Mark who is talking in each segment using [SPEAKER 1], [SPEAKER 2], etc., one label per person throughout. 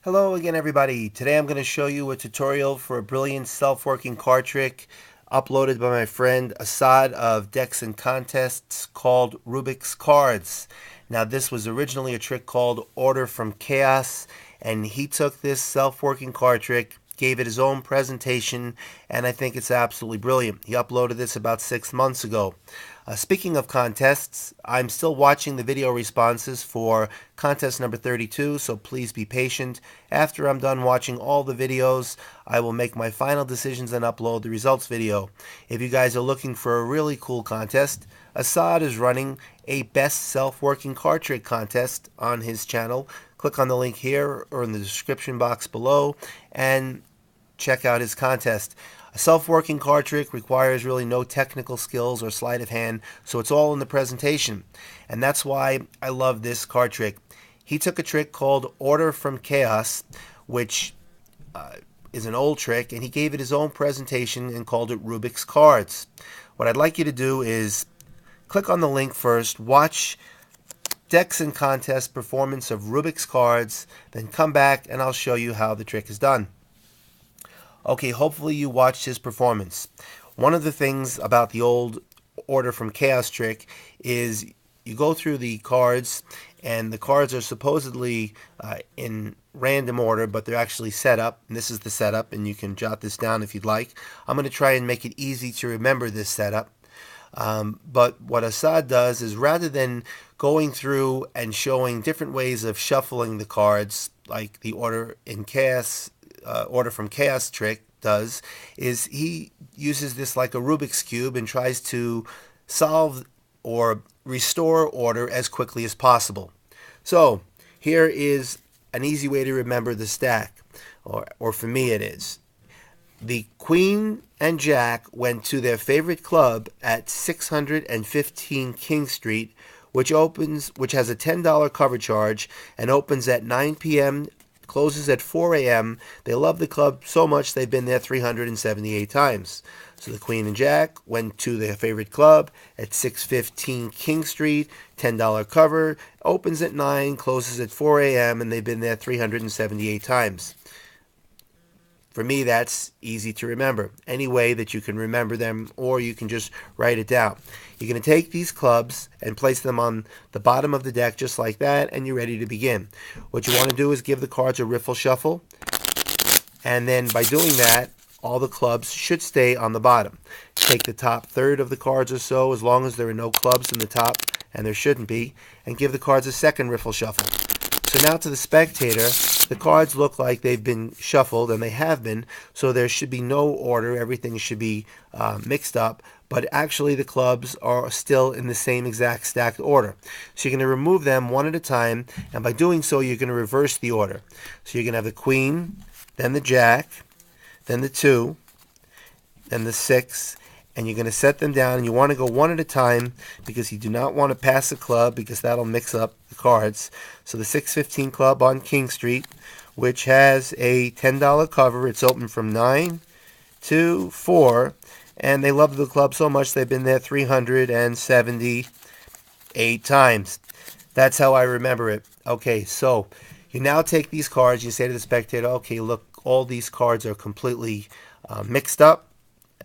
[SPEAKER 1] Hello again, everybody. Today I'm going to show you a tutorial for a brilliant self-working card trick uploaded by my friend Assad of Decks and Contests called Rubik's Cards. Now, this was originally a trick called Order from Chaos, and he took this self-working card trick, gave it his own presentation, and I think it's absolutely brilliant. He uploaded this about 6 months ago. Speaking of contests, I'm still watching the video responses for contest number 32, so please be patient. After I'm done watching all the videos, I will make my final decisions and upload the results video. If you guys are looking for a really cool contest, Assad is running a best self-working card trick contest on his channel. Click on the link here or in the description box below and check out his contest. A self-working card trick requires really no technical skills or sleight of hand, so it's all in the presentation. And that's why I love this card trick. He took a trick called Order from Chaos, which is an old trick, and he gave it his own presentation and called it Rubik's Cards. What I'd like you to do is click on the link first, watch Decks and Contest performance of Rubik's Cards, then come back and I'll show you how the trick is done. Okay, hopefully you watched his performance. One of the things about the old Order from Chaos trick is you go through the cards, and the cards are supposedly in random order, but they're actually set up. And this is the setup, and you can jot this down if you'd like. I'm going to try and make it easy to remember this setup. But what Assad does is, rather than going through and showing different ways of shuffling the cards, like the Order from Chaos trick does, is he uses this like a Rubik's Cube and tries to solve or restore order as quickly as possible. So here is an easy way to remember the stack, or for me it is. The Queen and Jack went to their favorite club at 615 King Street, which has a $10 cover charge and opens at 9 p.m., closes at 4 a.m. They love the club so much they've been there 378 times. So the Queen and Jack went to their favorite club at 615 King Street, $10 cover, opens at 9, closes at 4 a.m., and they've been there 378 times. For me, that's easy to remember. Any way that you can remember them, or you can just write it down. You're going to take these clubs and place them on the bottom of the deck just like that, and you're ready to begin. What you want to do is give the cards a riffle shuffle, and then by doing that, all the clubs should stay on the bottom. Take the top third of the cards or so, as long as there are no clubs in the top, and there shouldn't be, and give the cards a second riffle shuffle. So now to the spectator, the cards look like they've been shuffled, and they have been, so there should be no order. Everything should be mixed up, but actually the clubs are still in the same exact stacked order. So you're going to remove them one at a time, and by doing so, you're going to reverse the order. So you're going to have the Queen, then the Jack, then the 2, then the 6, and you're going to set them down, and you want to go one at a time because you do not want to pass a club, because that'll mix up the cards. So the 615 club on King Street, which has a $10 cover, it's open from 9 to 4, and they love the club so much they've been there 378 times. That's how I remember it. Okay, so you now take these cards, you say to the spectator, okay, look, all these cards are completely mixed up.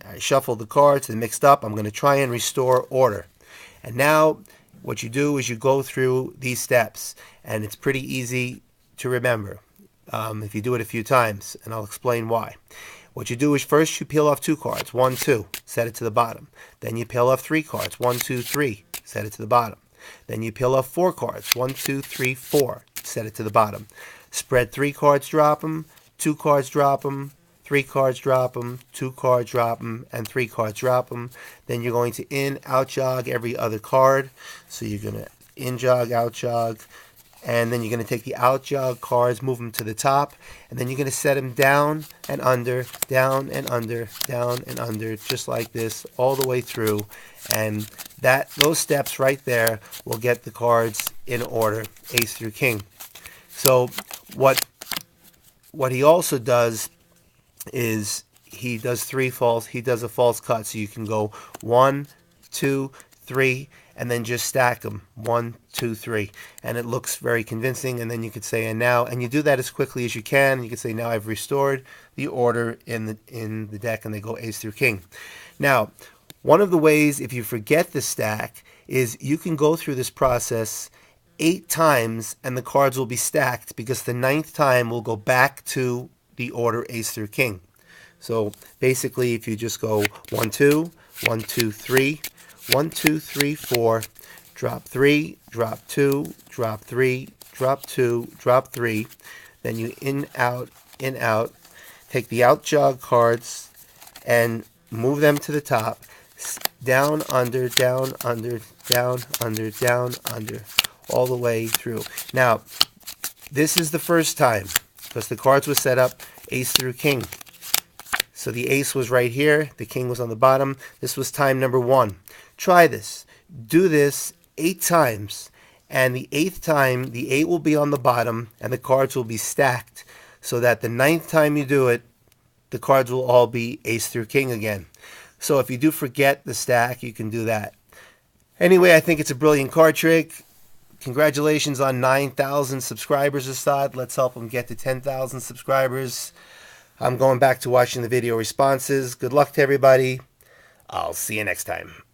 [SPEAKER 1] I shuffled the cards and mixed up. I'm going to try and restore order. And now what you do is you go through these steps, and it's pretty easy to remember if you do it a few times, and I'll explain why. What you do is, first you peel off 2 cards, 1, 2, set it to the bottom. Then you peel off 3 cards, 1, 2, 3, set it to the bottom. Then you peel off 4 cards, 1, 2, 3, 4, set it to the bottom. Spread 3 cards, drop them, 2 cards, drop them, 3 cards, drop them, 2 cards, drop them, and 3 cards, drop them. Then you're going to in, out jog every other card. So you're going to in jog, out jog, and then you're going to take the out jog cards, move them to the top, and then you're going to set them down and under, down and under, down and under, just like this, all the way through. And those steps right there will get the cards in order, ace through king. So what he also does is he does a false cut, so you can go 1, 2, 3, and then just stack them 1, 2, 3, and it looks very convincing. And then you could say, and now, and you do that as quickly as you can. You could say, now I've restored the order in the deck, and they go ace through king. Now, one of the ways, if you forget the stack, is you can go through this process 8 times and the cards will be stacked, because the 9th time will go back to the order ace through king. So basically, if you just go 1, 2, 1, 2, 3, 1, 2, 3, 4, drop 3, drop 2, drop 3, drop 2, drop 3, then you in, out, take the out jog cards and move them to the top, down, under, down, under, down, under, down, under, all the way through. Now, this is the first time, because the cards were set up ace through king. So the ace was right here, the king was on the bottom. This was time number 1. Try this. Do this 8 times, and the 8th time, the 8 will be on the bottom, and the cards will be stacked, so that the 9th time you do it, the cards will all be ace through king again. So if you do forget the stack, you can do that. Anyway, I think it's a brilliant card trick. Congratulations on 9,000 subscribers, Assad. Let's help him get to 10,000 subscribers. I'm going back to watching the video responses. Good luck to everybody. I'll see you next time.